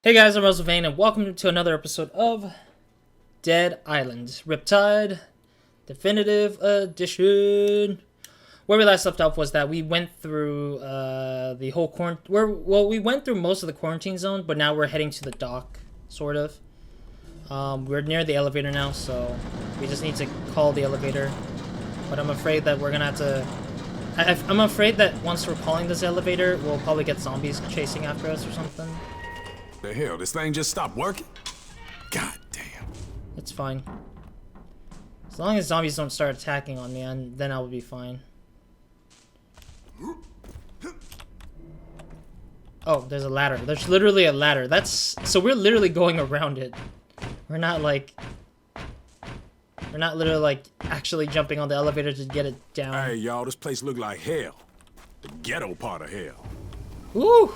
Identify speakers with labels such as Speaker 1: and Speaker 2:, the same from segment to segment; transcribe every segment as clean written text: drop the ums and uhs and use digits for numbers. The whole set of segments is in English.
Speaker 1: Hey guys, I'm Russell Vane, and welcome to another episode of Dead Island Riptide Definitive Edition. Where we last left off was that we went through the whole we went through most of the quarantine zone, but now we're heading to the dock, sort of. We're near the elevator now, so we just need to call the elevator. But I'm afraid that we're gonna have to. I'm afraid that once we're calling this elevator, we'll probably get zombies chasing after us or something.
Speaker 2: The hell, this thing just stopped working? God damn.
Speaker 1: It's fine. As long as zombies don't start attacking on me, and then I will be fine. Oh, there's a ladder. There's literally a ladder. So we're literally going around it. We're not literally like actually jumping on the elevator to get it down.
Speaker 2: Hey, y'all, this place look like hell. The ghetto part of hell.
Speaker 1: Woo!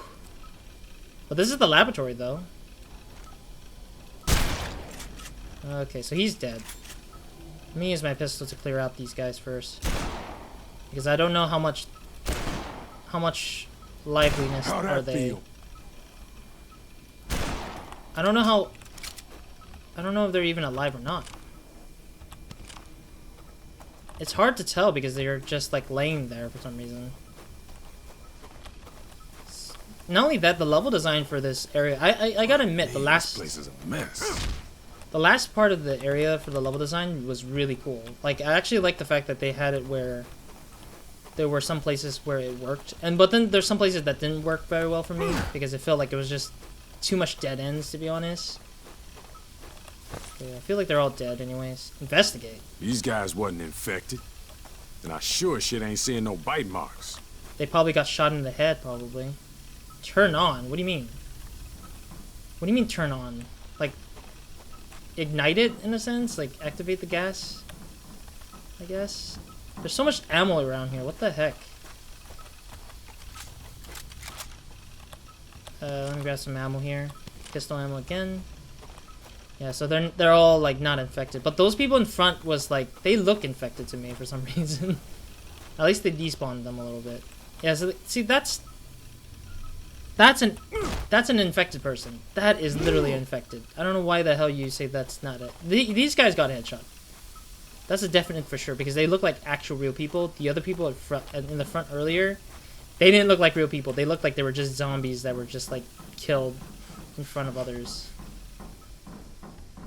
Speaker 1: But this is the laboratory, though. Okay, so he's dead. Let me use my pistol to clear out these guys first, because I don't know how much liveliness are they.
Speaker 2: Feel?
Speaker 1: I don't know if they're even alive or not. It's hard to tell because they're just like laying there for some reason. Not only that, the level design for this area, I gotta admit,
Speaker 2: This place is a mess.
Speaker 1: the last part of the area for the level design was really cool. Like, I actually like the fact that they had it where there were some places where it worked, but then there's some places that didn't work very well for me because it felt like it was just too much dead ends, to be honest. Okay, I feel like they're all dead anyways. Investigate.
Speaker 2: These guys wasn't infected. And I sure shit ain't seeing no bite marks.
Speaker 1: They probably got shot in the head, probably. Turn on? What do you mean? What do you mean turn on? Like, ignite it, in a sense? Like, activate the gas? I guess? There's so much ammo around here. What the heck? Let me grab some ammo here. Pistol ammo again. Yeah, so they're all, like, not infected. But those people in front was, like, they look infected to me for some reason. At least they despawned them a little bit. Yeah, so, see, that's an infected person. That is literally infected. I don't know why the hell you say that's not it. These guys got a headshot. That's a definite for sure, because they look like actual real people. The other people in the front earlier, they didn't look like real people. They looked like they were just zombies that were just like killed in front of others.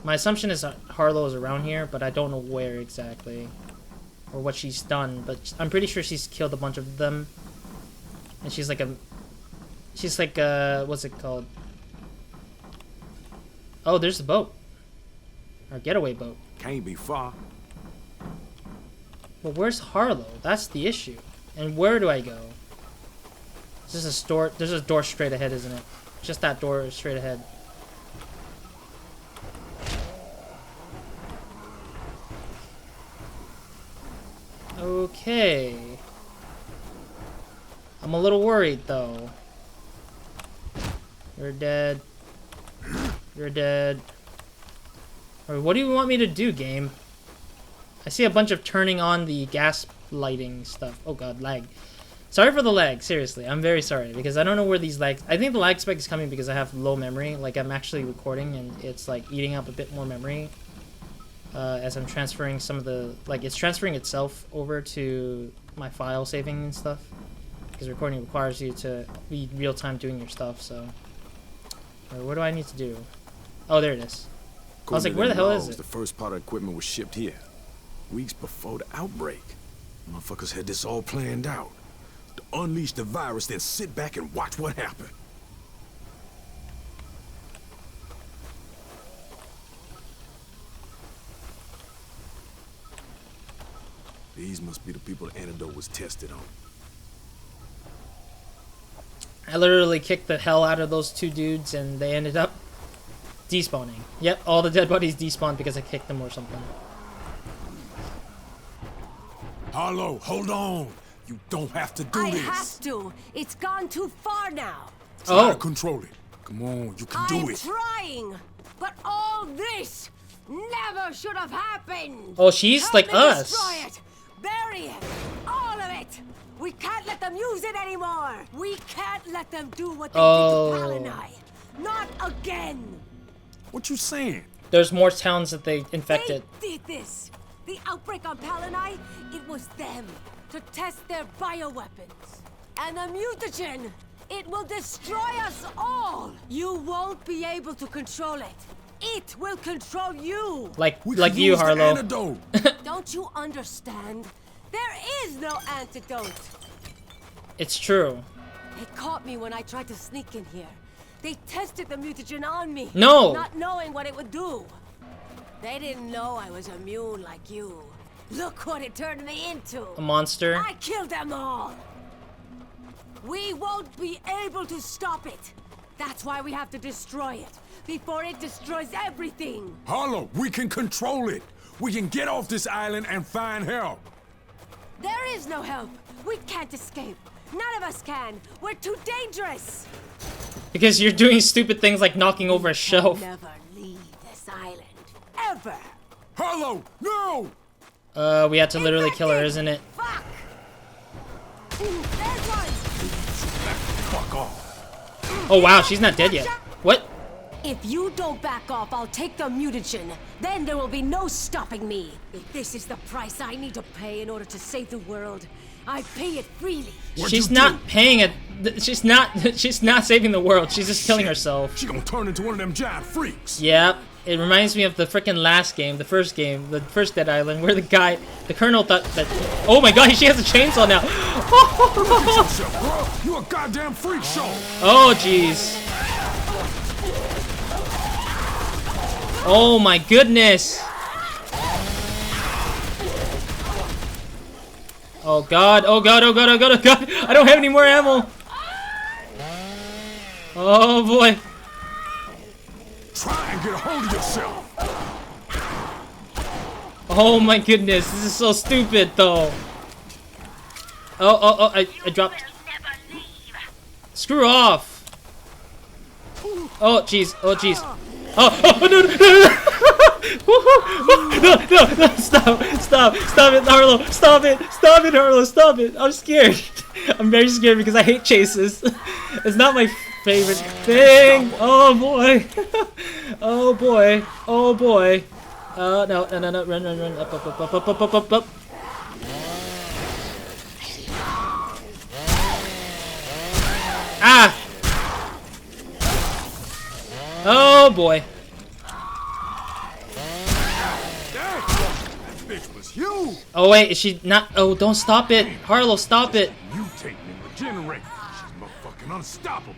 Speaker 1: My assumption is that Harlow is around here, but I don't know where exactly or what she's done. But I'm pretty sure she's killed a bunch of them, and she's like what's it called? Oh, there's the boat. Our getaway boat.
Speaker 2: Can't be far.
Speaker 1: Well, where's Harlow? That's the issue. And where do I go? Is this a store? There's a door straight ahead, isn't it? Just that door straight ahead. Okay. I'm a little worried, though. You're dead. You're dead. Or what do you want me to do, game? I see a bunch of turning on the gas lighting stuff. Oh god, lag. Sorry for the lag, seriously. I'm very sorry, because I don't know where these lags... I think the lag spike is coming because I have low memory. Like, I'm actually recording, and it's, like, eating up a bit more memory. As I'm transferring some of the... Like, it's transferring itself over to my file saving and stuff. Because recording requires you to be real-time doing your stuff, so... What do I need to do? Oh, there it is. I was like, where the hell is it?
Speaker 2: The first part of equipment was shipped here. Weeks before the outbreak. Motherfuckers had this all planned out. To unleash the virus, then sit back and watch what happened. These must be the people the antidote was tested on.
Speaker 1: I literally kicked the hell out of those two dudes, and they ended up despawning. Yep, all the dead bodies despawned because I kicked them or something.
Speaker 2: Harlow, hold on. You don't have to do this.
Speaker 3: I have to. It's gone too far now.
Speaker 2: Try to control it. Come on, you can do it.
Speaker 3: I'm trying, but all this never should have happened.
Speaker 1: Oh, she's
Speaker 3: Help
Speaker 1: like
Speaker 3: me
Speaker 1: us.
Speaker 3: Destroy it. Bury it. All of it. We can't let them use it anymore. We can't let them do what they did to Pal and I. Not again!
Speaker 2: What you saying?
Speaker 1: There's more towns that they infected.
Speaker 3: They did this! The outbreak on Palanai, it was them. To test their bioweapons. And the mutagen! It will destroy us all! You won't be able to control it. It will control you!
Speaker 1: Like
Speaker 2: We
Speaker 1: like
Speaker 2: could
Speaker 1: you,
Speaker 2: use the
Speaker 1: Harlow.
Speaker 2: antidote.
Speaker 3: Don't you understand? There is no antidote!
Speaker 1: It's true.
Speaker 3: They caught me when I tried to sneak in here. They tested the mutagen on me.
Speaker 1: No!
Speaker 3: Not knowing what it would do. They didn't know I was immune like you. Look what it turned me into.
Speaker 1: A monster.
Speaker 3: I killed them all. We won't be able to stop it. That's why we have to destroy it. Before it destroys everything.
Speaker 2: Harlow, we can control it. We can get off this island and find help.
Speaker 3: There is no help. We can't escape. None of us can. We're too dangerous.
Speaker 1: Because you're doing stupid things like knocking over a shelf.
Speaker 3: Never leave this island. Ever.
Speaker 2: Harlow, no!
Speaker 1: We had to literally kill her, isn't it?
Speaker 3: Fuck. There's one.
Speaker 2: Fuck off.
Speaker 1: Oh wow, she's not dead yet. What?
Speaker 3: If you don't back off, I'll take the mutagen. Then there will be no stopping me. If this is the price I need to pay in order to save the world, I pay it freely.
Speaker 2: What'd
Speaker 1: She's
Speaker 2: you
Speaker 1: not
Speaker 2: do?
Speaker 1: paying it. She's not. She's not saving the world. She's just killing herself.
Speaker 2: She gonna turn into one of them giant freaks.
Speaker 1: Yep. It reminds me of the freaking last game, the first Dead Island, where the colonel thought that. Oh my god, she has a chainsaw now.
Speaker 2: Yourself, bro. You a goddamn freak show.
Speaker 1: Oh jeez. Oh my goodness. Oh god, oh god, oh god, oh god, oh god. I don't have any more ammo. Oh boy.
Speaker 2: Try and get a hold of yourself.
Speaker 1: Oh my goodness, this is so stupid though. Oh, I dropped. Screw off. Oh jeez, oh jeez. Oh, no, no, stop it, Harlow, stop it, Harlow, stop it. I'm scared. I'm very scared because I hate chases. It's not my favorite thing. Oh boy. Oh boy. Oh boy. No, run, up. Ah! Oh boy.
Speaker 2: That bitch was huge.
Speaker 1: Oh wait, is she not? Oh, don't stop it. Harlow, stop it.
Speaker 2: Mutate and regenerate. She's motherfucking unstoppable.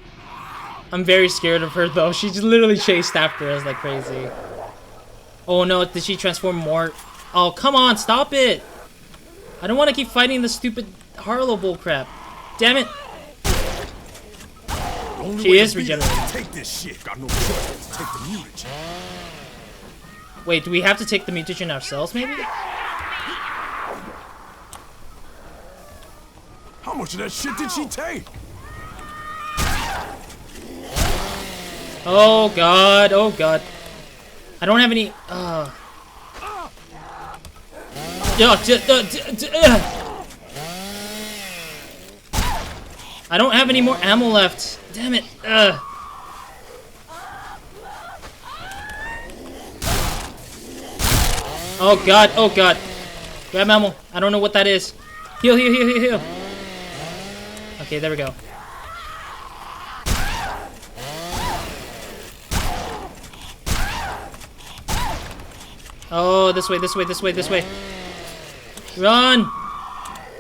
Speaker 1: I'm very scared of her though. She just literally chased after us like crazy. Oh no, did she transform more? Oh, come on, stop it. I don't want to keep fighting the stupid Harlow bullcrap. Damn it. She is regenerating.
Speaker 2: Take this shit. Got no choice. Take the mutagen.
Speaker 1: Wait, do we have to take the mutagen ourselves maybe?
Speaker 2: How much of that shit did she take?
Speaker 1: Oh god, oh god. I don't have any. I don't have any more ammo left. Damn it. Oh god, oh god. Grab ammo. I don't know what that is. Heal, heal, heal, heal, heal. Okay, there we go. Oh, this way, this way, this way, this way. Run!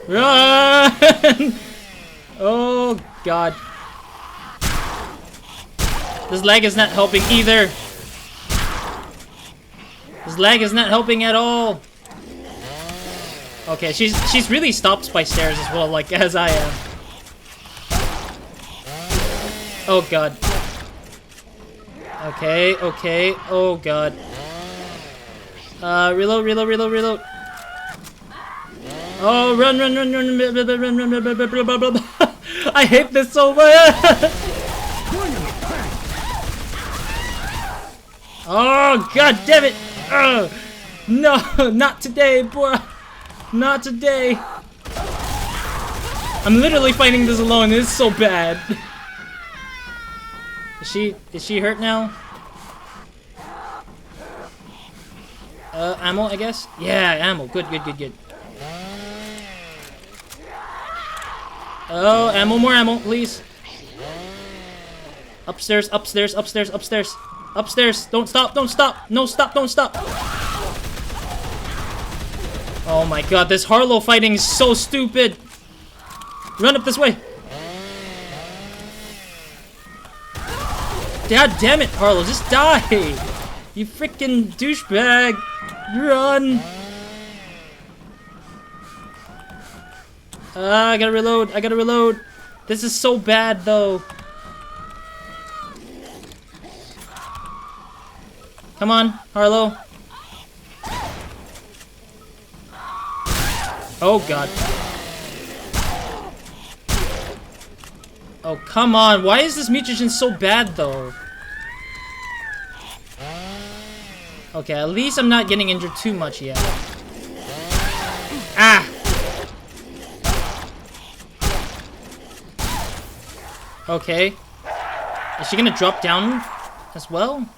Speaker 1: Run! Oh, God. This lag is not helping either. This lag is not helping at all. Okay, she's really stopped by stairs as well, like as I am. Oh, God. Okay, okay. Oh, God. Reload, reload, reload, reload. Oh, run, run, run, run, run, run, run, run, run, run, run, run, run. I hate this so much. Oh, god damn it. No, not today, boy. Not today. I'm literally fighting this alone. This is so bad. Is she hurt now? Ammo, I guess? Yeah, ammo. Good. Oh, ammo, more ammo, please. Upstairs. Upstairs. Don't stop. No, stop, don't stop. Oh my god, this Harlow fighting is so stupid. Run up this way. God damn it, Harlow, just die. You freaking douchebag. Run. I gotta reload. This is so bad, though. Come on, Harlow. Oh, God. Oh, come on. Why is this mutagen so bad, though? Okay, at least I'm not getting injured too much yet. Ah! Okay. Is she gonna drop down as well?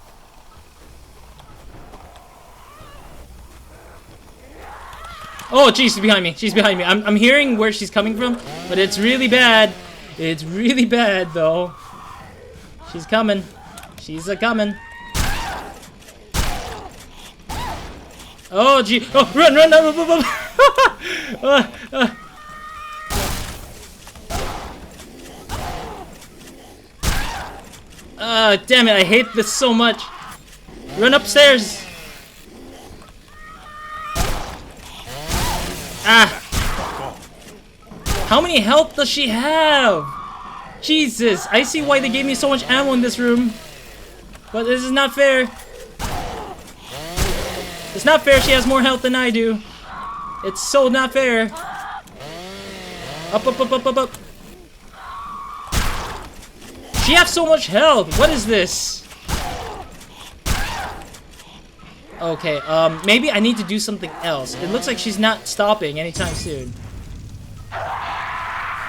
Speaker 1: Oh, jeez, she's behind me. She's behind me. I'm hearing where she's coming from, but it's really bad. It's really bad, though. She's coming. She's a-coming. Oh, gee. Oh, run. Damn it. I hate this so much. Run upstairs. Ah. How many health does she have? Jesus. I see why they gave me so much ammo in this room. But this is not fair. It's not fair she has more health than I do. It's so not fair. Up. She has so much health. What is this? Okay, maybe I need to do something else. It looks like she's not stopping anytime soon.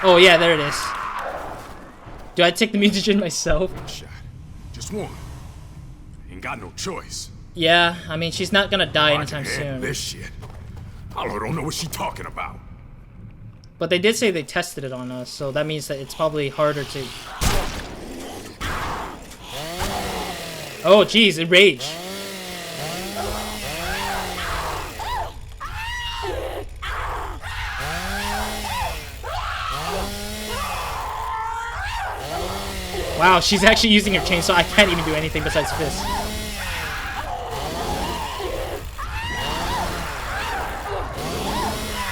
Speaker 1: Oh, yeah, there it is. Do I take the mutagen myself?
Speaker 2: Shot. Just one. Ain't got no choice.
Speaker 1: Yeah, I mean, she's not gonna die anytime soon.
Speaker 2: This shit. Harlow don't know what she's talking about.
Speaker 1: But they did say they tested it on us, so that means that it's probably harder to... Oh, jeez, it raged. Wow, she's actually using her chainsaw. I can't even do anything besides fist.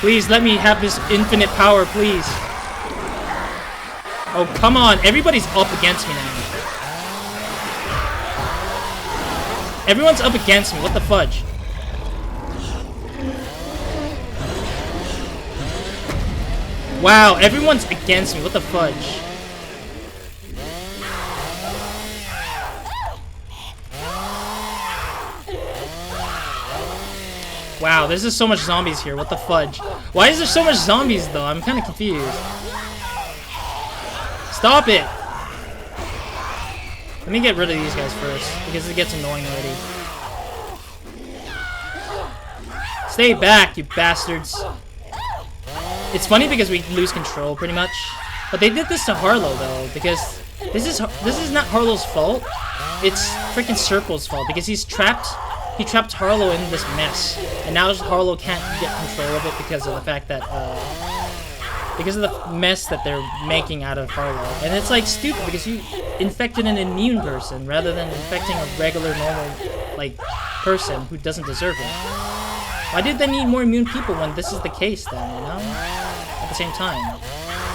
Speaker 1: Please, let me have this infinite power, please. Oh, come on. Everybody's up against me now. Everyone's up against me. What the fudge? Wow, everyone's against me. What the fudge? Wow, there's just so much zombies here. What the fudge? Why is there so much zombies, though? I'm kind of confused. Stop it! Let me get rid of these guys first, because it gets annoying already. Stay back, you bastards. It's funny because we lose control, pretty much. But they did this to Harlow, though, because this is not Harlow's fault. It's freaking Serpo's fault, because he trapped Harlow in this mess. And now Harlow can't get control of it because of the fact that, because of the mess that they're making out of Harlow. And it's like stupid because you infected an immune person rather than infecting a regular, normal, like, person who doesn't deserve it. Why did they need more immune people when this is the case then, you know? At the same time.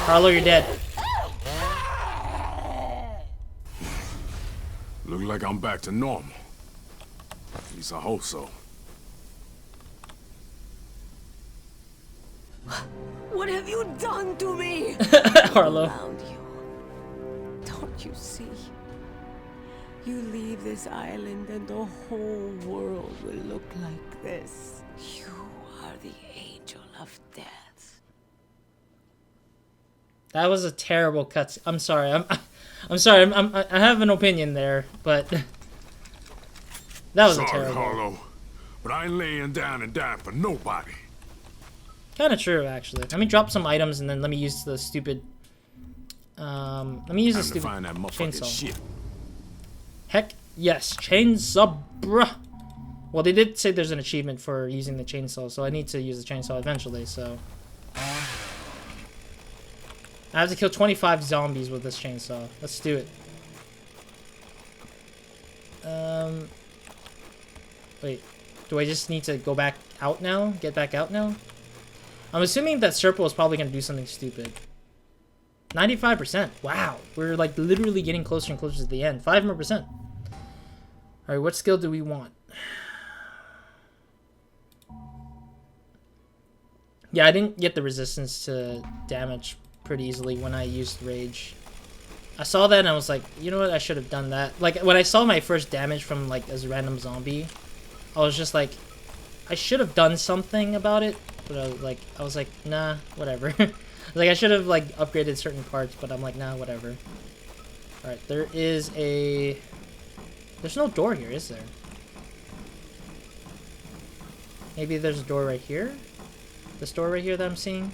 Speaker 1: Harlow, you're dead.
Speaker 2: Look like I'm back to normal. At least I hope so.
Speaker 3: What have you done to me?
Speaker 1: Harlow.
Speaker 3: Around you. Don't you see? You leave this island and the whole world will look like this. You are the angel of death.
Speaker 1: That was a terrible cut. I'm sorry. I'm sorry. I have an opinion there, but that was a
Speaker 2: Sorry,
Speaker 1: terrible.
Speaker 2: Harlow, but I ain't laying down and dying for nobody.
Speaker 1: Kind of true, actually. Let me drop some items and then let me use the stupid. Let me use the
Speaker 2: Time to
Speaker 1: stupid
Speaker 2: find that motherfucking
Speaker 1: chainsaw.
Speaker 2: shit.
Speaker 1: Heck yes, chainsaw, bruh. Well, they did say there's an achievement for using the chainsaw, so I need to use the chainsaw eventually. So I have to kill 25 zombies with this chainsaw. Let's do it. Wait, do I just need to go back out now? Get back out now? I'm assuming that Serpo is probably gonna do something stupid. 95%. Wow, we're like literally getting closer and closer to the end. 5 more percent. All right, what skill do we want? Yeah, I didn't get the resistance to damage pretty easily when I used rage. I saw that and I was like, you know what? I should have done that. Like when I saw my first damage from like this random zombie, I was just like, I should have done something about it. But I was like, nah, whatever. Like I should have like upgraded certain parts, but I'm like, nah, whatever. All right, there's no door here, is there? Maybe there's a door right here. This door right here that I'm seeing.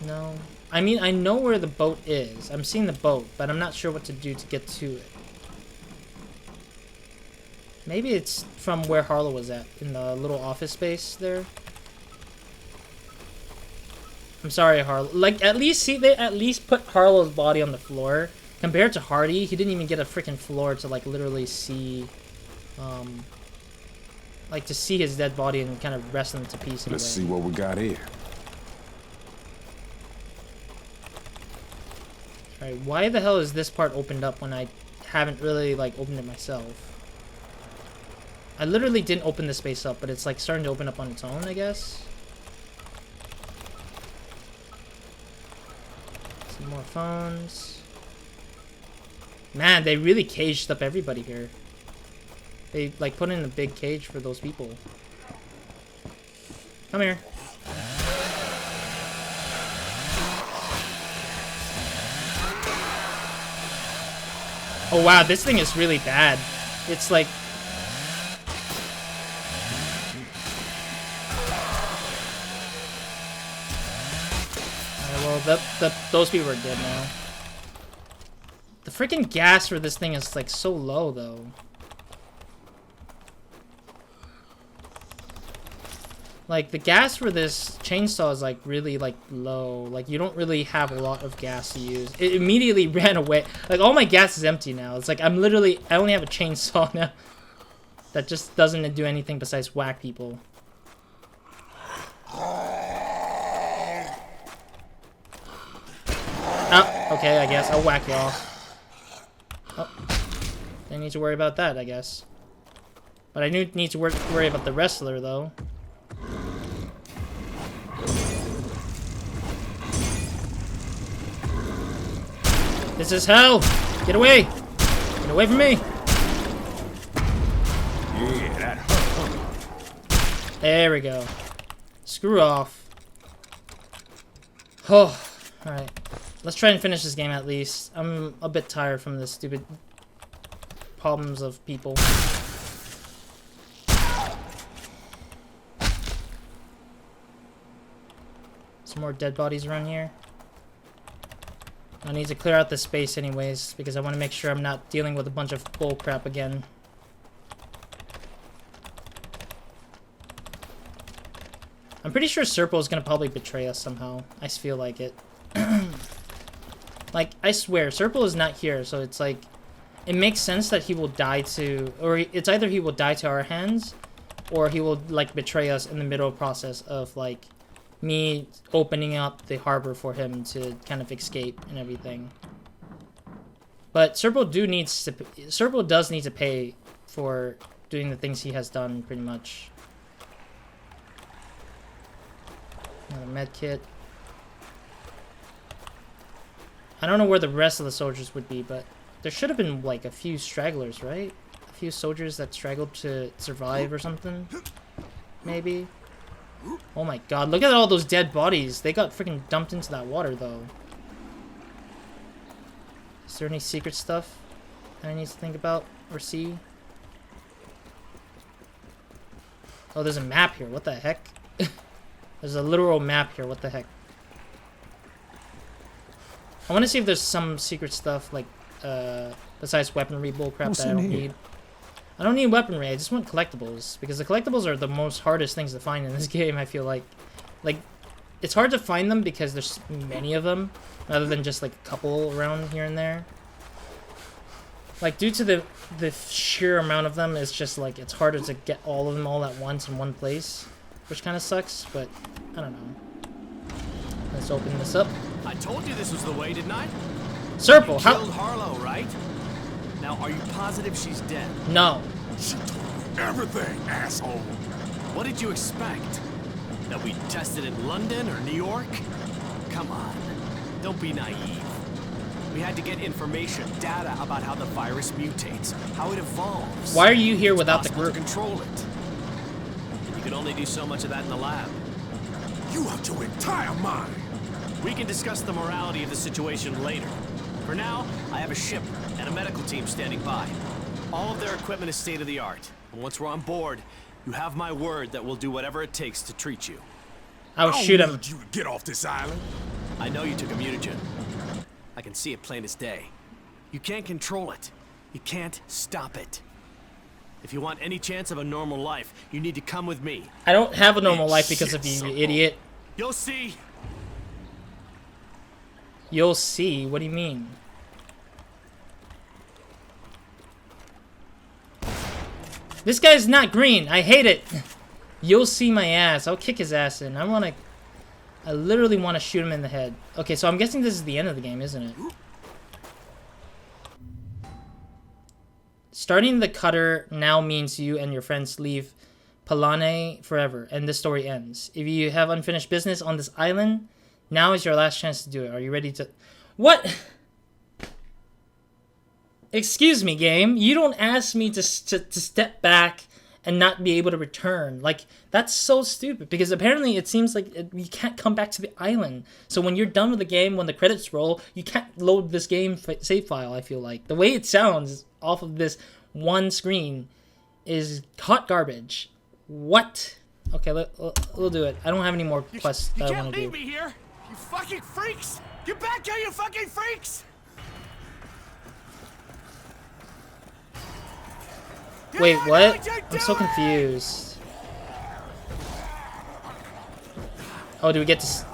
Speaker 1: No. I mean, I know where the boat is. I'm seeing the boat, but I'm not sure what to do to get to it. Maybe it's from where Harlow was at, in the little office space there. I'm sorry, Harlow. Like, at least, see, they at least put Harlow's body on the floor. Compared to Hardy, he didn't even get a freaking floor to, like, literally see, like, to see his dead body and kind of rest him to peace.
Speaker 2: Let's see what we got here.
Speaker 1: Alright, why the hell is this part opened up when I haven't really, like, opened it myself? I literally didn't open the space up, but it's, like, starting to open up on its own, I guess. Some more phones. Man, they really caged up everybody here. They, like, put in a big cage for those people. Come here. Oh, wow, this thing is really bad. It's like... Alright, well, those people are dead now. The freaking gas for this thing is, like, so low, though. Like, the gas for this chainsaw is, like, really, like, low. Like, you don't really have a lot of gas to use. It immediately ran away. Like, all my gas is empty now. It's like, I only have a chainsaw now. That just doesn't do anything besides whack people. Oh, okay, I guess. I'll whack y'all. Oh. Don't need to worry about that, I guess. But I do need to worry about the wrestler, though. This is hell! Get away! Get away from me!
Speaker 2: Yeah, that hurt.
Speaker 1: There we go. Screw off. Oh, alright. Let's try and finish this game at least. I'm a bit tired from the stupid problems of people. Some more dead bodies around here. I need to clear out the space anyways, because I want to make sure I'm not dealing with a bunch of bull crap again. I'm pretty sure Serpo is going to probably betray us somehow. I feel like it. Like, I swear, Serpo is not here, so it's like... It makes sense that he will die to... Or it's either he will die to our hands, or he will, like, betray us in the middle process of, like... me opening up the harbor for him to kind of escape and everything. But Serpo does need to pay for doing the things he has done, pretty much. Another med kit. I don't know where the rest of the soldiers would be, but there should have been like a few stragglers, right? A few soldiers that straggled to survive or something, maybe. Oh my god, look at all those dead bodies. They got freaking dumped into that water, though. Is there any secret stuff that I need to think about or see? Oh, there's a map here. What the heck? There's a literal map here. What the heck? I want to see if there's some secret stuff, like, besides weaponry bullcrap that I don't need. I don't need weaponry, I just want collectibles. Because the collectibles are the most hardest things to find in this game, I feel like. Like, it's hard to find them because there's many of them, rather than just, like, a couple around here and there. Like, due to the sheer amount of them, it's just, like, it's harder to get all of them all at once in one place. Which kind of sucks, but I don't know. Let's open this up.
Speaker 4: I told you this was the way, didn't I?
Speaker 1: Serpo,
Speaker 4: You
Speaker 1: how?
Speaker 4: killed Harlow, right? Now, are you positive she's dead?
Speaker 1: No.
Speaker 2: She told me everything, asshole.
Speaker 4: What did you expect? That we tested in London or New York? Come on, don't be naive. We had to get information, data about how the virus mutates, how it evolves.
Speaker 1: Why are you here without the
Speaker 4: Possible
Speaker 1: group?
Speaker 4: to control it. And you can only do so much of that in the lab.
Speaker 2: You out your entire mind.
Speaker 4: We can discuss the morality of the situation later. For now, I have a ship and a medical team standing by. All of their equipment is state-of-the-art. And once we're on board, you have my word that we'll do whatever it takes to treat you.
Speaker 1: I'll shoot him.
Speaker 2: Need you to get off this island.
Speaker 4: I know you took a mutagen. I can see it plain as day. You can't control it. You can't stop it. If you want any chance of a normal life, you need to come with me.
Speaker 1: I don't have a normal life because of you, you idiot.
Speaker 4: You'll see.
Speaker 1: You'll see? What do you mean? This guy's not green. I hate it. You'll see my ass. I'll kick his ass in. I literally want to shoot him in the head. Okay, so I'm guessing this is the end of the game, isn't it? Starting the cutter now means you and your friends leave Palane forever, and this story ends. If you have unfinished business on this island, now is your last chance to do it. Are you ready to... What? Excuse me, game. You don't ask me to step back and not be able to return. Like, that's so stupid. Because apparently it seems like you can't come back to the island. So when you're done with the game, when the credits roll, you can't load this game save file, I feel like. The way it sounds off of this one screen is hot garbage. What? Okay, we'll do it. I don't have any more quests that I want to do.
Speaker 4: You can't leave me here! You fucking freaks! Get back here, you fucking freaks!
Speaker 1: Wait, what? I'm so confused. Oh, do we get to...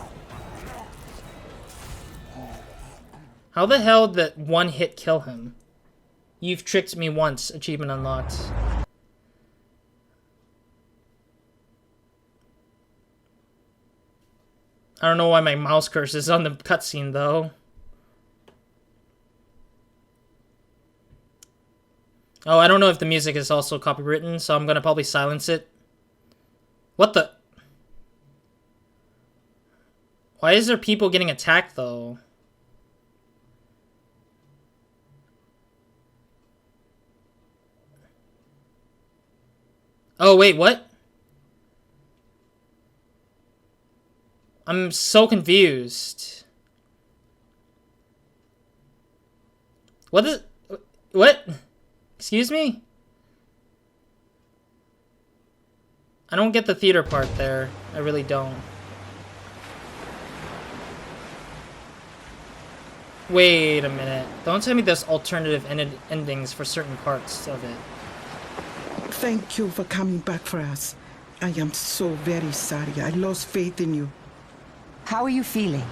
Speaker 1: How the hell did one hit kill him? You've tricked me once. Achievement unlocked. I don't know why my mouse cursor is on the cutscene, though. Oh, I don't know if the music is also copywritten, so I'm gonna probably silence it. What the? Why is there people getting attacked, though? Oh, wait, what? I'm so confused. What is... What? Excuse me? I don't get the theater part there. I really don't. Wait a minute. Don't tell me there's alternative endings for certain parts of it.
Speaker 5: Thank you for coming back for us. I am so very sorry. I lost faith in you.
Speaker 6: How are you feeling?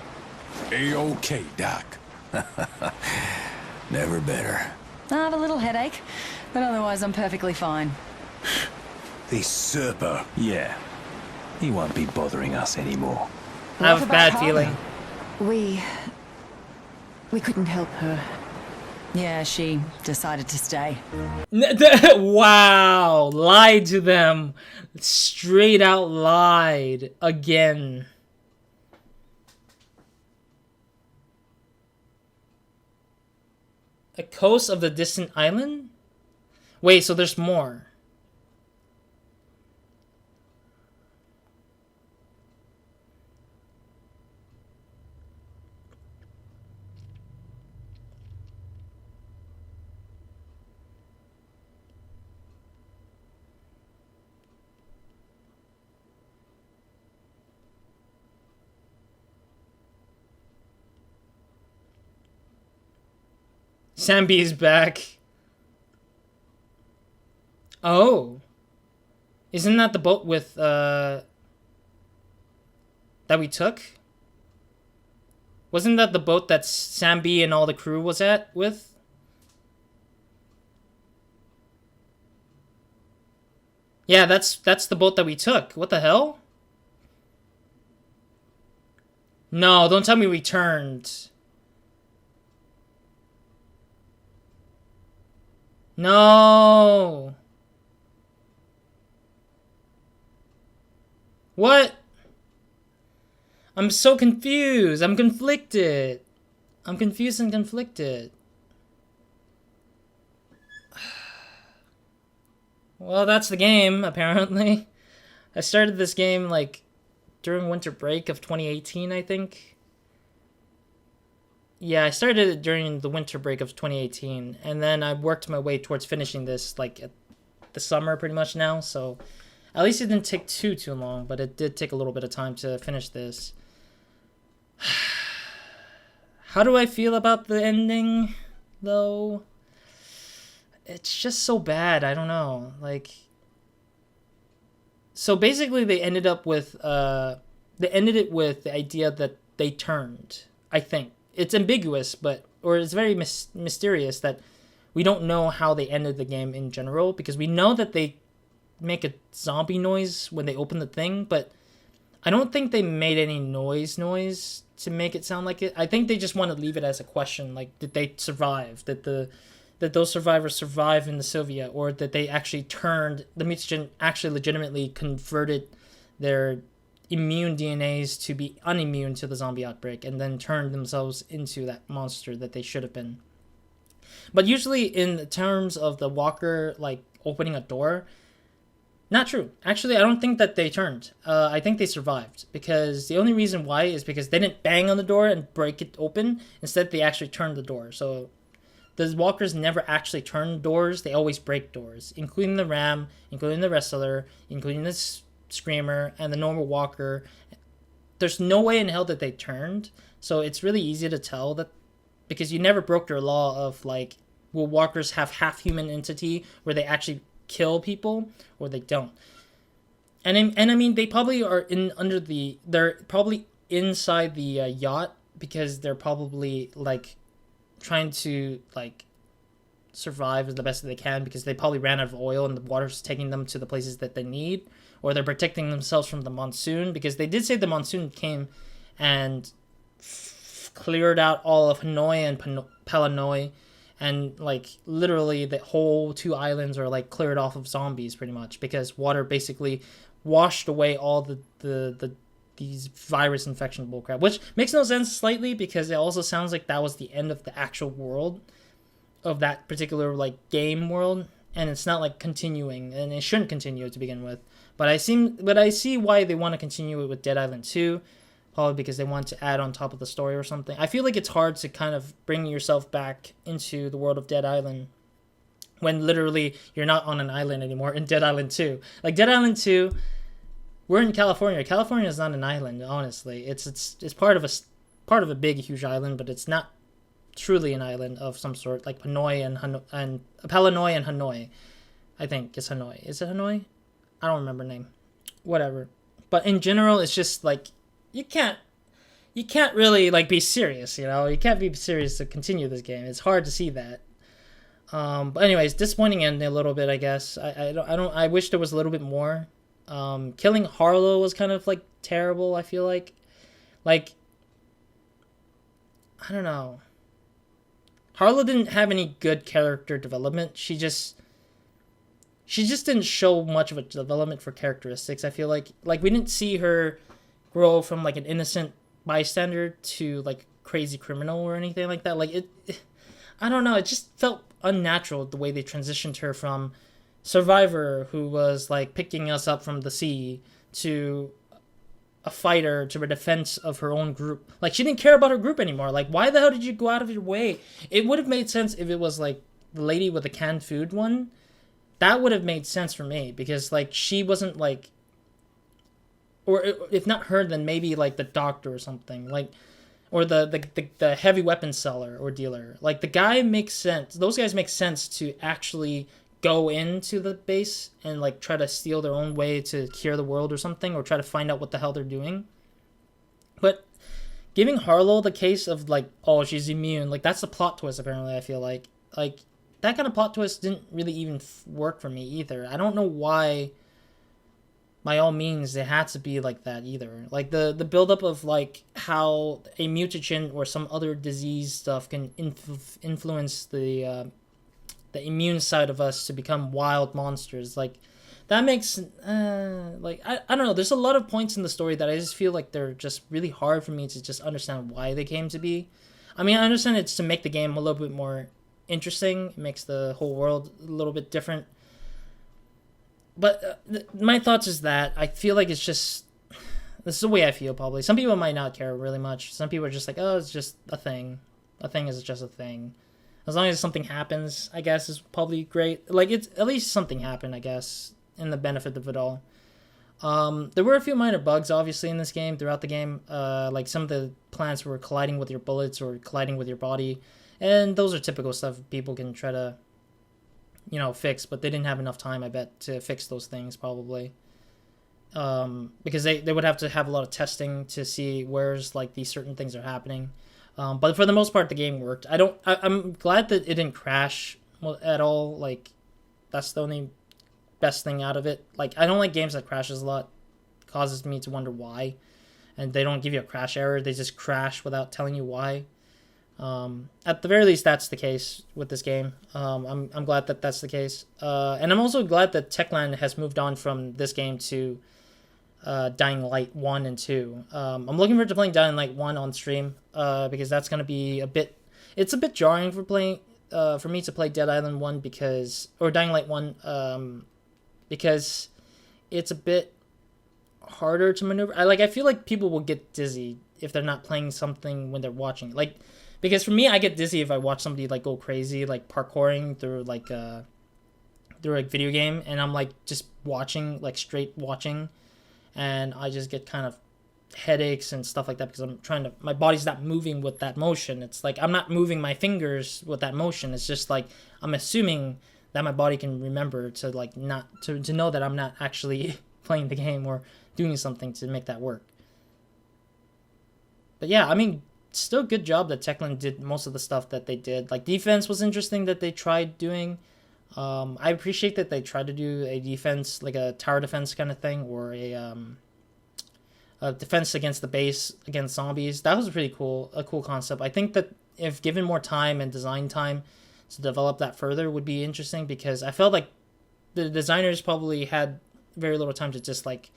Speaker 2: A-okay, Doc. Never better.
Speaker 6: I have a little headache, but otherwise I'm perfectly fine.
Speaker 2: This Serpo.
Speaker 7: Yeah. He won't be bothering us anymore.
Speaker 1: I have a
Speaker 6: What
Speaker 1: bad
Speaker 6: about
Speaker 1: feeling.
Speaker 6: Harlow? We couldn't help her. Yeah, she decided to stay.
Speaker 1: Wow! Lied to them. Straight out lied. Again. A coast of the distant island? Wait, so there's more. Sam B is back. Oh. Isn't that the boat with, that we took? Wasn't that the boat that Sam B and all the crew was with? Yeah, that's the boat that we took. What the hell? No, don't tell me we turned. No. What? I'm so confused. I'm conflicted. I'm confused and conflicted. Well, that's the game, apparently. I started this game, like, during winter break of 2018, I think. Yeah, I started it during the winter break of 2018, and then I worked my way towards finishing this, like, at the summer pretty much now, so at least it didn't take too long, but it did take a little bit of time to finish this. How do I feel about the ending, though? It's just so bad, I don't know, like... So basically they ended it with the idea that they turned, I think. It's ambiguous, or it's very mysterious that we don't know how they ended the game in general, because we know that they make a zombie noise when they open the thing, but I don't think they made any noise to make it sound like it. I think they just want to leave it as a question, like, did they survive? That those survivors survive in the Soviet, or that they actually turned, the mutagen actually legitimately converted their immune DNAs to be unimmune to the zombie outbreak, and then turned themselves into that monster that they should have been. But usually in terms of the walker, like, opening a door, not true. Actually, I don't think that they turned. I think they survived, because the only reason why is because they didn't bang on the door and break it open. Instead, they actually turned the door. So the walkers never actually turn doors. They always break doors, including the ram, including the wrestler, including the screamer, and the normal walker. There's no way in hell that they turned. So it's really easy to tell that, because you never broke your law of, like, will walkers have half human entity where they actually kill people, or they don't. And I mean, they probably are they're probably inside the yacht, because they're probably, like, trying to, like, survive as the best that they can, because they probably ran out of oil and the water's taking them to the places that they need, or they're protecting themselves from the monsoon, because they did say the monsoon came and cleared out all of Hanoi and Palanoi, and, like, literally the whole 2 islands are, like, cleared off of zombies pretty much, because water basically washed away all these virus infection bullcrap, which makes no sense slightly, because it also sounds like that was the end of the actual world of that particular, like, game world, and it's not, like, continuing, and it shouldn't continue to begin with. But I see why they want to continue it with Dead Island 2, probably because they want to add on top of the story or something. I feel like it's hard to kind of bring yourself back into the world of Dead Island when literally you're not on an island anymore in Dead Island 2. Like, Dead Island 2, we're in California. California is not an island, honestly. It's part of a big, huge island, but it's not truly an island of some sort, like Hanoi and Palanoi and Hanoi. I think it's Hanoi. Is it Hanoi? I don't remember the name. Whatever. But in general, it's just, like, you can't really, like, be serious, you know? You can't be serious to continue this game. It's hard to see that. But anyways, disappointing ending a little bit, I guess. I wish there was a little bit more. Killing Harlow was kind of, like, terrible, I feel like. Like, I don't know. Harlow didn't have any good character development. She just didn't show much of a development for characteristics, I feel like. Like, we didn't see her grow from, like, an innocent bystander to, like, crazy criminal or anything like that. Like, I don't know, it just felt unnatural the way they transitioned her from survivor who was, like, picking us up from the sea to a fighter to a defense of her own group. Like, she didn't care about her group anymore. Like, why the hell did you go out of your way? It would have made sense if it was, like, the lady with the canned food one. That would have made sense for me, because, like, she wasn't, like, or if not her, then maybe, like, the doctor or something, like, or the heavy weapon seller or dealer. Like, the guy makes sense. Those guys make sense to actually go into the base and like try to steal their own way to cure the world or something, or try to find out what the hell they're doing. But giving Harlow the case of like, oh, she's immune, like that's a plot twist apparently. I feel like that kind of plot twist didn't really even work for me either. I don't know why. By all means, it had to be like that either. Like the buildup of like how a mutagen or some other disease stuff can influence the immune side of us to become wild monsters. Like that makes like I don't know. There's a lot of points in the story that I just feel like they're just really hard for me to just understand why they came to be. I mean, I understand it's to make the game a little bit more interesting. It makes the whole world a little bit different. But my thoughts is that I feel like it's just, this is the way I feel probably. Some people might not care really much. Some people are just like, oh, it's just a thing. A thing is just a thing. As long as something happens, I guess, is probably great. Like, it's at least something happened, I guess, in the benefit of it all. There were a few minor bugs, obviously, in this game, throughout the game. Like, some of the plants were colliding with your bullets or colliding with your body. And those are typical stuff people can try to, you know, fix, but they didn't have enough time, I bet, to fix those things probably, because they would have to have a lot of testing to see where's like these certain things are happening, but for the most part the game worked. I'm glad that it didn't crash at all. Like that's the only best thing out of it. Like I don't like games that crashes a lot. It causes me to wonder why, and they don't give you a crash error, they just crash without telling you why. At the very least, that's the case with this game. I'm glad that that's the case. And I'm also glad that Techland has moved on from this game to Dying Light 1 and 2. I'm looking forward to playing Dying Light 1 on stream, because that's going to be it's a bit jarring for me to play Dead Island 1 or Dying Light 1, because it's a bit harder to maneuver. I feel like people will get dizzy if they're not playing something when they're watching. Like, because for me, I get dizzy if I watch somebody like go crazy, like parkouring through a video game, and I'm like just watching, like straight watching, and I just get kind of headaches and stuff like that because my body's not moving with that motion. It's like I'm not moving my fingers with that motion. It's just like I'm assuming that my body can remember to like not to know that I'm not actually playing the game or doing something to make that work. But yeah, I mean, still good job that Techland did most of the stuff that they did. Like defense was interesting that they tried doing. I appreciate that they tried to do a defense, like a tower defense kind of thing, or a defense against the base against zombies. That was a cool concept. I think that if given more time and design time to develop that further would be interesting, because I felt like the designers probably had very little time to just like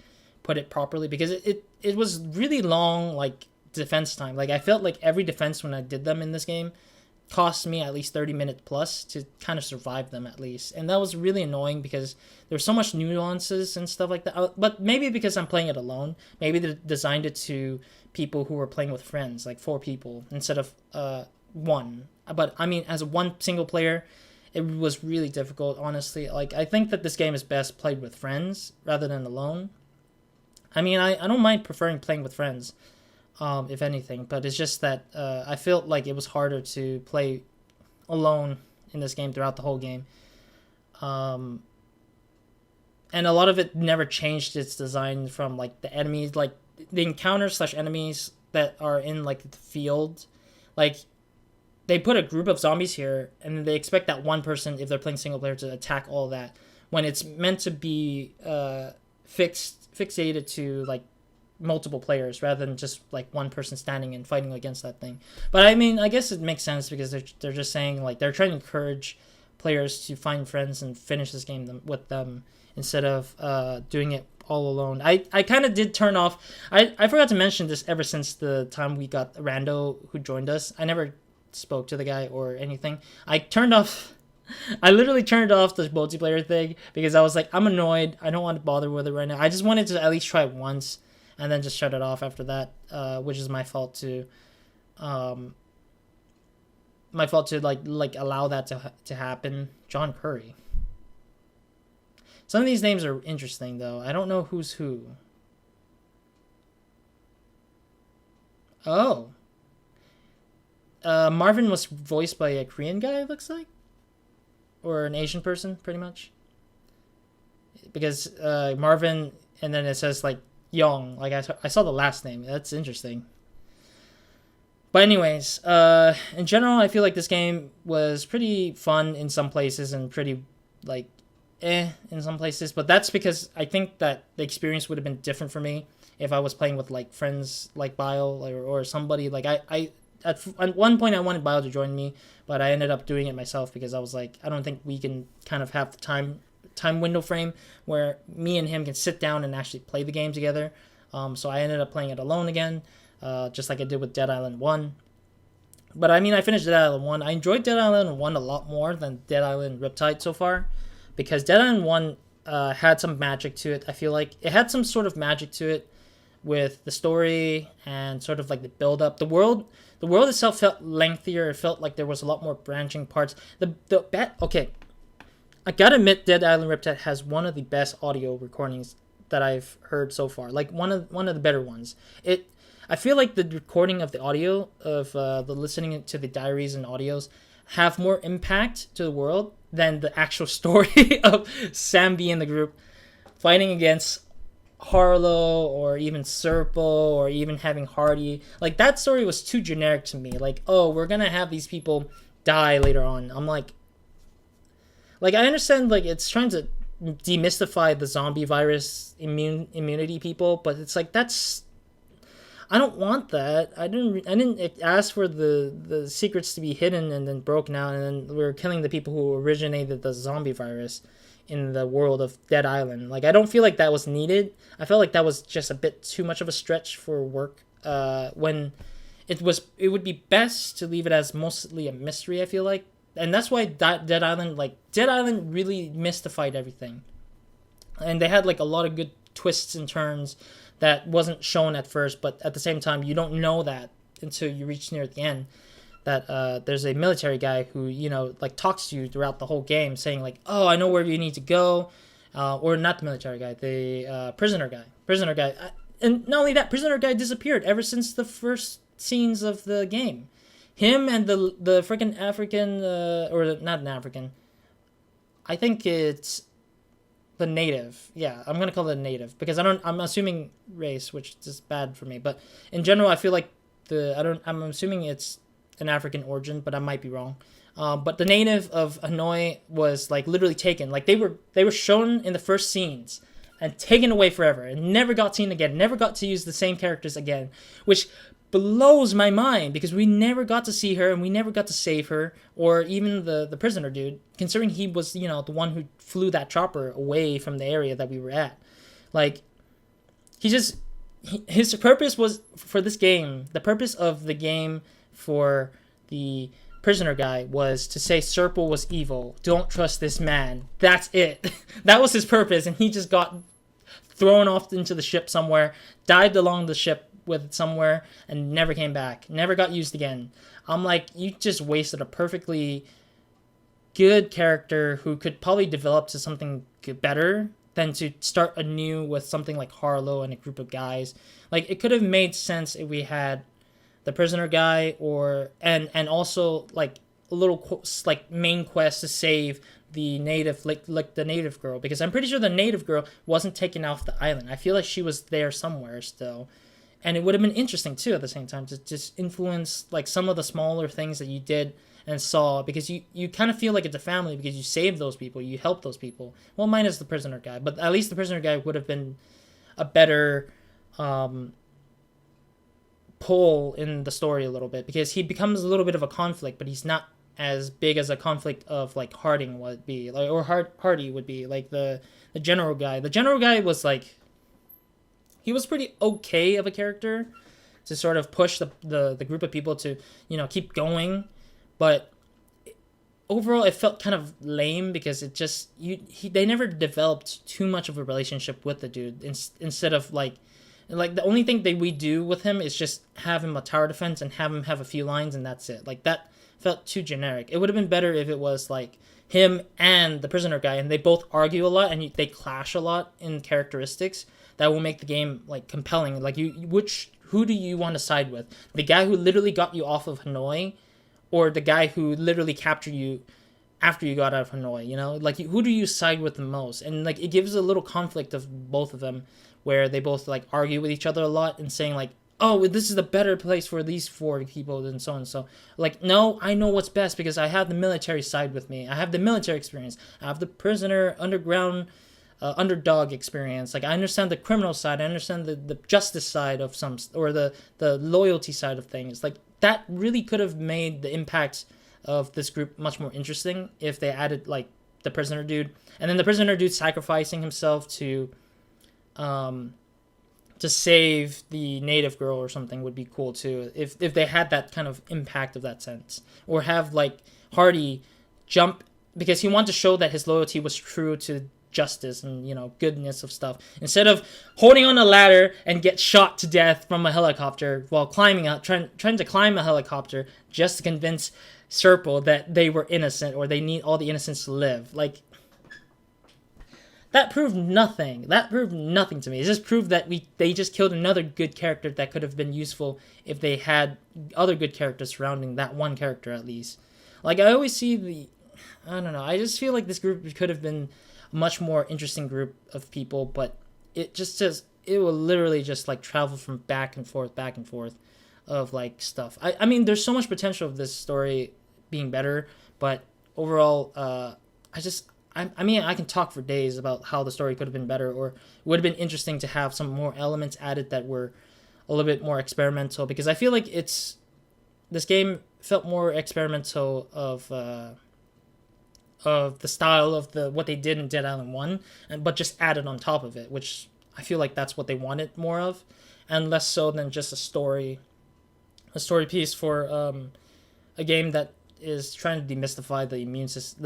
Speaker 1: put it properly, because it was really long, like defense time. Like I felt like every defense when I did them in this game cost me at least 30 minutes plus to kind of survive them at least, and that was really annoying because there's so much nuances and stuff like that. But maybe because I'm playing it alone, maybe they designed it to people who were playing with friends, like 4 people instead of 1. But I mean, as one single player, it was really difficult, honestly. Like I think that this game is best played with friends rather than alone. I mean, I don't mind preferring playing with friends, if anything, but it's just that I felt like it was harder to play alone in this game throughout the whole game. And a lot of it never changed its design from like the enemies, like the encounters / enemies that are in like the field. Like they put a group of zombies here and they expect that one person, if they're playing single player, to attack all that, when it's meant to be fixated to like multiple players rather than just like one person standing and fighting against that thing. But I mean, I guess it makes sense because they're just saying like they're trying to encourage players to find friends and finish this game with them instead of doing it all alone. I kind of did turn off. I forgot to mention this ever since the time we got Rando who joined us. I never spoke to the guy or anything. I literally turned off the multiplayer thing because I was like, I'm annoyed. I don't want to bother with it right now. I just wanted to at least try it once and then just shut it off after that, which is my fault to like allow that to happen. John Curry. Some of these names are interesting though. I don't know who's who. Oh, Marvin was voiced by a Korean guy, it looks like, or an Asian person, pretty much. Because Marvin, and then it says like Young. Like I saw the last name. That's interesting. But anyways, in general, I feel like this game was pretty fun in some places and pretty like in some places. But that's because I think that the experience would have been different for me if I was playing with like friends like Bio or somebody. Like at one point I wanted Bio to join me, but I ended up doing it myself because I was like, I don't think we can kind of have the time window frame where me and him can sit down and actually play the game together. So I ended up playing it alone again. Just like I did with Dead Island 1. But I mean, I finished Dead Island 1. I enjoyed Dead Island 1 a lot more than Dead Island Riptide so far. Because Dead Island 1 had some magic to it. I feel like it had some sort of magic to it with the story and sort of like the build-up. The world itself felt lengthier. It felt like there was a lot more branching parts. Okay, I gotta admit, Dead Island Riptide has one of the best audio recordings that I've heard so far. Like one of the better ones. I feel like the recording of the audio of the listening to the diaries and audios have more impact to the world than the actual story of Sam B and the group fighting against Harlow or even Serpo or even having Hardy. Like that story was too generic to me. Like, oh, we're gonna have these people die later on. I'm like I understand like it's trying to demystify the zombie virus immunity people, but it's like I don't want that. I didn't ask for the secrets to be hidden and then broken out, and then we're killing the people who originated the zombie virus in the world of Dead Island. Like I don't feel like that was needed. I felt like that was just a bit too much of a stretch for work. When it would be best to leave it as mostly a mystery, I feel like. And that's why Dead Island really mystified everything. And they had like a lot of good twists and turns that wasn't shown at first, but at the same time, you don't know that until you reach near the end. That there's a military guy who, like talks to you throughout the whole game, saying like, "Oh, I know where you need to go," or not the military guy, the prisoner guy. And not only that, prisoner guy disappeared ever since the first scenes of the game. Him and the freaking African, or not an African. I think it's the native. Yeah, I'm gonna call it a native because I'm assuming race, which is bad for me. But in general, I feel like I'm assuming it's an African origin, but I might be wrong. But the native of Hanoi was like literally taken. Like they were shown in the first scenes and taken away forever and never got seen again. Never got to use the same characters again, which blows my mind because we never got to see her and we never got to save her or even the prisoner dude, considering he was, the one who flew that chopper away from the area that we were at. Like, his purpose was for this game, the purpose of the game for the prisoner guy was to say Serpo was evil. Don't trust this man. That's it. That was his purpose, and he just got thrown off into the ship somewhere, dived along the ship with it somewhere, and never came back. Never got used again. I'm like, you just wasted a perfectly good character who could probably develop to something better than to start anew with something like Harlow and a group of guys. Like, it could have made sense if we had the prisoner guy and also like a little like main quest to save the native, like the native girl, because I'm pretty sure the native girl wasn't taken off the island. I feel like she was there somewhere still. And it would have been interesting, too, at the same time, to just influence, like, some of the smaller things that you did and saw, because you kind of feel like it's a family, because you saved those people, you helped those people. Well, minus the prisoner guy, but at least the prisoner guy would have been a better pull in the story a little bit, because he becomes a little bit of a conflict, but he's not as big as a conflict of, like, Harding would be, like, or Hardy would be, like, the general guy. The general guy was, like, he was pretty okay of a character to sort of push the group of people to, keep going. But overall, it felt kind of lame because it just, they never developed too much of a relationship with the dude. Instead of, like the only thing that we do with him is just have him a tower defense and have him have a few lines and that's it. Like, that felt too generic. It would have been better if it was, like, him and the prisoner guy, and they both argue a lot and they clash a lot in characteristics. That will make the game, like, compelling. Like, who do you want to side with? The guy who literally got you off of Hanoi or the guy who literally captured you after you got out of Hanoi, you know? Like, who do you side with the most? And, like, it gives a little conflict of both of them, where they both, like, argue with each other a lot and saying, like, oh, this is the better place for these 4 people and so on and so. Like, no, I know what's best because I have the military side with me. I have the military experience. I have the prisoner, underground, underdog experience. Like, I understand the criminal side. I understand the justice side of some, or the loyalty side of things. Like, that really could have made the impact of this group much more interesting if they added, like, the prisoner dude, and then the prisoner dude sacrificing himself to save the native girl or something would be cool too, if they had that kind of impact of that sense. Or have, like, Hardy jump, because he wanted to show that his loyalty was true to justice and, you know, goodness of stuff, instead of holding on a ladder and get shot to death from a helicopter while climbing out, trying to climb a helicopter just to convince Serpo that they were innocent, or they need all the innocents to live. Like, that proved nothing. That proved nothing to me. It just proved that they just killed another good character that could have been useful if they had other good characters surrounding that one character at least. Like, I always see I don't know, I just feel like this group could have been a much more interesting group of people, but it just says it will literally just, like, travel from back and forth of, like, stuff. I mean, there's so much potential of this story being better, but overall, I mean, I can talk for days about how the story could have been better, or would have been interesting to have some more elements added that were a little bit more experimental, because I feel like this game felt more experimental of the style of what they did in Dead Island 1, but just added on top of it, which I feel like that's what they wanted more of, and less so than just a story piece for a game that is trying to demystify the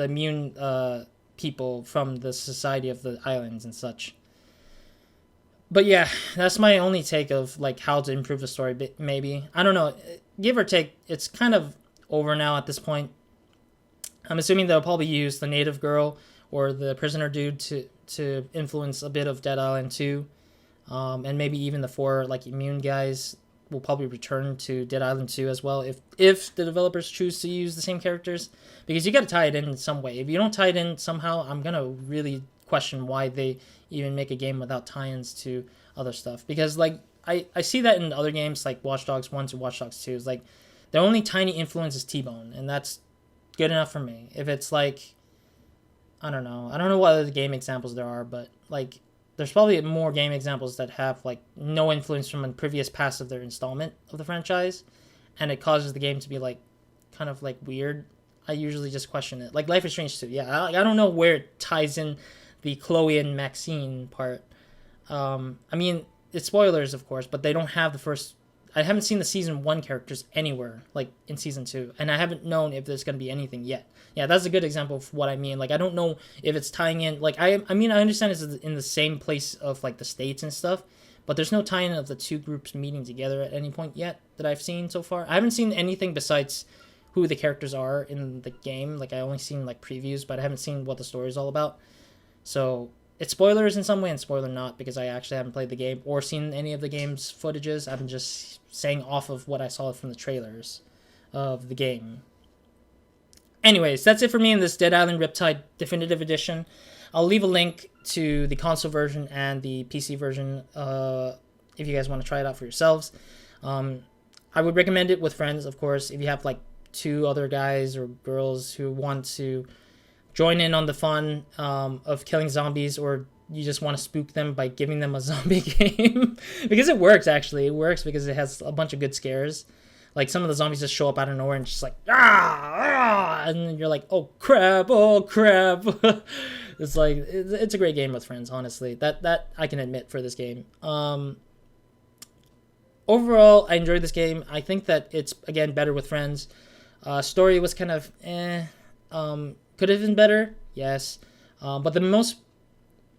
Speaker 1: immune people from the society of the islands and such. But yeah, that's my only take of, like, how to improve the story. Maybe, I don't know, give or take, it's kind of over now at this point. I'm assuming they'll probably use the native girl or the prisoner dude to influence a bit of Dead Island 2, and maybe even the 4, like, immune guys will probably return to Dead Island 2 as well, if the developers choose to use the same characters, because you got to tie it in some way. If you don't tie it in somehow, I'm gonna really question why they even make a game without tie-ins to other stuff, because, like, I see that in other games like Watch Dogs 1 to Watch Dogs 2. It's like the only tiny influence is T-Bone, and that's good enough for me. If it's like, I don't know what other game examples there are, but, like, there's probably more game examples that have, like, no influence from a previous past of their installment of the franchise, and it causes the game to be, like, kind of, like, weird. I usually just question it. Like Life is Strange 2. Yeah, I don't know where it ties in the Chloe and Maxine part. I mean, it's spoilers, of course, but they don't have the first... I haven't seen the Season 1 characters anywhere, like, in Season 2, and I haven't known if there's going to be anything yet. Yeah, that's a good example of what I mean. Like, I don't know if it's tying in... Like, I mean, I understand it's in the same place of, like, the states and stuff, but there's no tie-in of the two groups meeting together at any point yet that I've seen so far. I haven't seen anything besides who the characters are in the game. Like, I only seen, like, previews, but I haven't seen what the story is all about. So... it's spoilers in some way and spoiler not, because I actually haven't played the game or seen any of the game's footages. I'm just saying off of what I saw from the trailers of the game. Anyways, that's it for me in this Dead Island Riptide Definitive Edition. I'll leave a link to the console version and the PC version if you guys want to try it out for yourselves. I would recommend it with friends, of course, if you have, like, 2 other guys or girls who want to join in on the fun of killing zombies, or you just want to spook them by giving them a zombie game. Because it works, actually. It works because it has a bunch of good scares. Like, some of the zombies just show up out of nowhere and just like, and then you're like, oh crap. It's like, it's a great game with friends, honestly. That I can admit for this game. Overall, I enjoyed this game. I think that it's, again, better with friends. Story was kind of could have been better, yes. But the most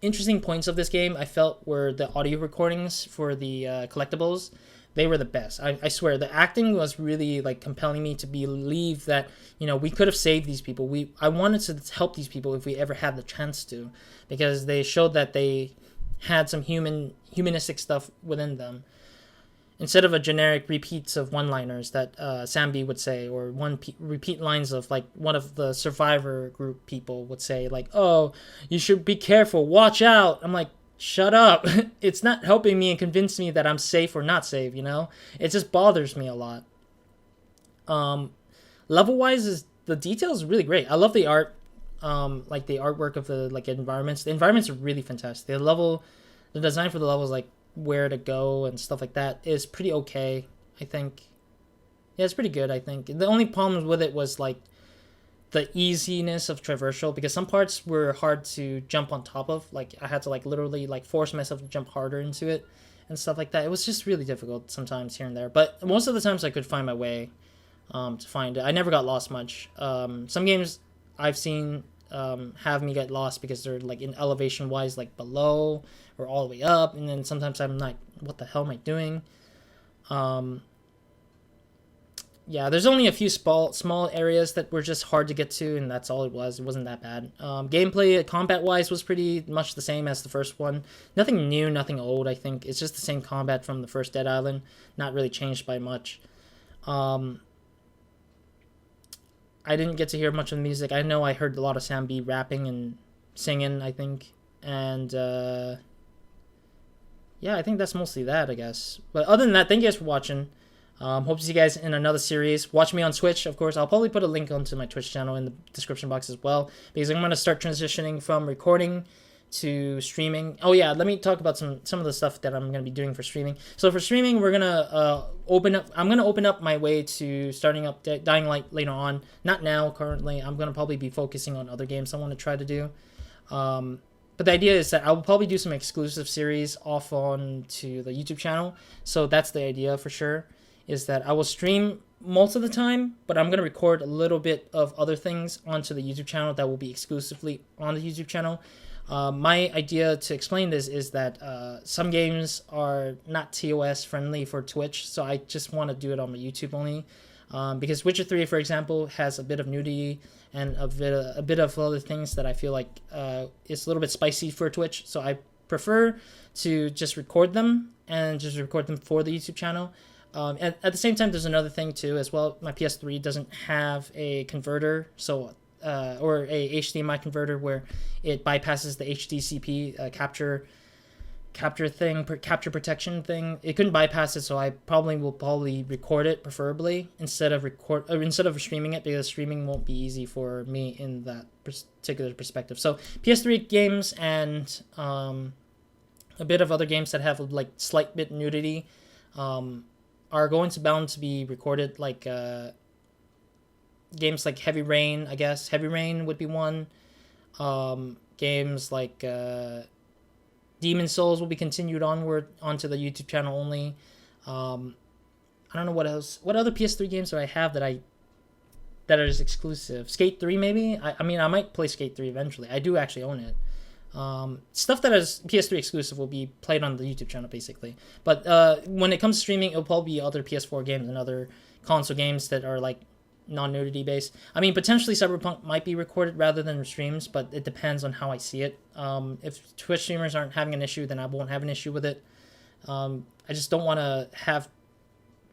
Speaker 1: interesting points of this game, I felt, were the audio recordings for the collectibles. They were the best. I swear, the acting was really, like, compelling me to believe that, you know, we could have saved these people. I wanted to help these people if we ever had the chance to, because they showed that they had some humanistic stuff within them. instead of a generic repeats of one-liners that Sam B would say, or repeat lines of like one of the Survivor group people would say, like, "Oh, you should be careful, watch out." I'm like, shut up. It's not helping me and convince me that I'm safe or not safe, you know? It just bothers me a lot. Level-wise, is the details really great. I love the art, like the artwork of the like environments. The environments are really fantastic. The design for the levels, like where to go and stuff like that, is pretty okay, I think. Yeah, it's pretty good, I think. The only problems with it was like the easiness of traversal, because some parts were hard to jump on top of. Like I had to like literally like force myself to jump harder into it and stuff like that. It was just really difficult sometimes here and there, but most of the times I could find my way to find it. I never got lost much. Some games I've seen have me get lost because they're like in elevation wise, like below or all the way up, and then sometimes I'm like, what the hell am I doing? Yeah, there's only a few small areas that were just hard to get to, and that's all it was. It wasn't that bad. Gameplay, combat-wise, was pretty much the same as the first one. Nothing new, nothing old, I think. It's just the same combat from the first Dead Island. Not really changed by much. I didn't get to hear much of the music. I know I heard a lot of Sam B rapping and singing, I think. And, yeah, I think that's mostly that, I guess. But other than that, thank you guys for watching. Hope to see you guys in another series. Watch me on Twitch, of course. I'll probably put a link onto my Twitch channel in the description box as well, because I'm going to start transitioning from recording to streaming. Oh yeah, let me talk about some of the stuff that I'm going to be doing for streaming. So for streaming, we're going to I'm going to open up my way to starting up Dying Light later on. Not now, currently. I'm going to probably be focusing on other games I want to try to do. But the idea is that I will probably do some exclusive series off on to the YouTube channel. So that's the idea for sure, is that I will stream most of the time, but I'm going to record a little bit of other things onto the YouTube channel that will be exclusively on the YouTube channel. My idea to explain this is that some games are not TOS friendly for Twitch, so I just want to do it on my YouTube only. Because Witcher 3, for example, has a bit of nudity and a bit of other things that I feel like is a little bit spicy for Twitch, so I prefer to just record them and just record them for the YouTube channel. At the same time, there's another thing too as well. My PS3 doesn't have a converter, so or a HDMI converter where it bypasses the HDCP capture protection thing. It couldn't bypass it, so I will record it, preferably instead of streaming it, because streaming won't be easy for me in that particular perspective. So PS3 games and a bit of other games that have like slight bit nudity are going to bound to be recorded, like games like Heavy Rain, I guess. Heavy Rain would be one. Games like Demon Souls will be continued onto the YouTube channel only. I don't know what else. What other PS3 games do I have that are just exclusive? Skate 3 maybe? I mean, I might play Skate 3 eventually. I do actually own it. Stuff that is PS3 exclusive will be played on the YouTube channel, basically. But when it comes to streaming, it'll probably be other PS4 games and other console games that are like non-nudity based. I mean, potentially Cyberpunk might be recorded rather than streams, but it depends on how I see it. If Twitch streamers aren't having an issue, then I won't have an issue with it. I just don't want to have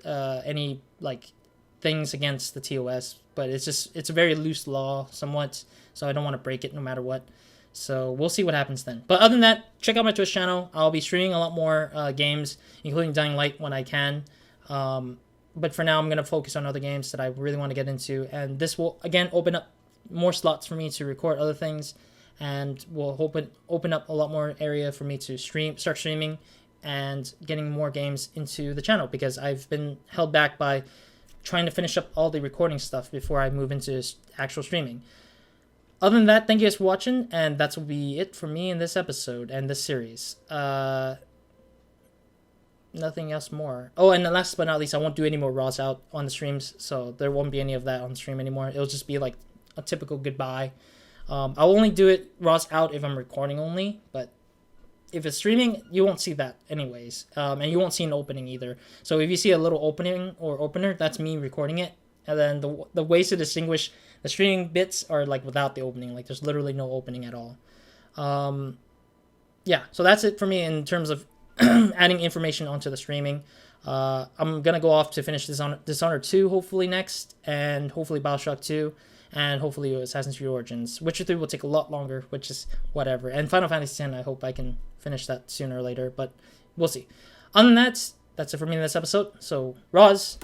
Speaker 1: any like things against the TOS, but it's a very loose law somewhat, so I don't want to break it no matter what. So we'll see what happens then. But other than that, check out my Twitch channel. I'll be streaming a lot more games, including Dying Light when I can. But for now, I'm going to focus on other games that I really want to get into. And this will, again, open up more slots for me to record other things. And will open up a lot more area for me to start streaming and getting more games into the channel. Because I've been held back by trying to finish up all the recording stuff before I move into actual streaming. Other than that, thank you guys for watching. And that will be it for me in this episode and this series. Nothing else more. Oh, and last but not least, I won't do any more Raws out on the streams, so there won't be any of that on the stream anymore. It'll just be like a typical goodbye. I'll only do it Raws out if I'm recording only, but if it's streaming, you won't see that anyways. And you won't see an opening either. So if you see a little opening or opener, that's me recording it. And then the ways to distinguish the streaming bits are like without the opening. Like there's literally no opening at all. Yeah, so that's it for me in terms of adding information onto the streaming. I'm gonna go off to finish Dishonored 2 hopefully next, and hopefully Bioshock 2, and hopefully Assassin's Creed Origins. Witcher 3 will take a lot longer, which is whatever. And Final Fantasy X, I hope I can finish that sooner or later, but we'll see. Other than that, that's it for me in this episode. So, Roz.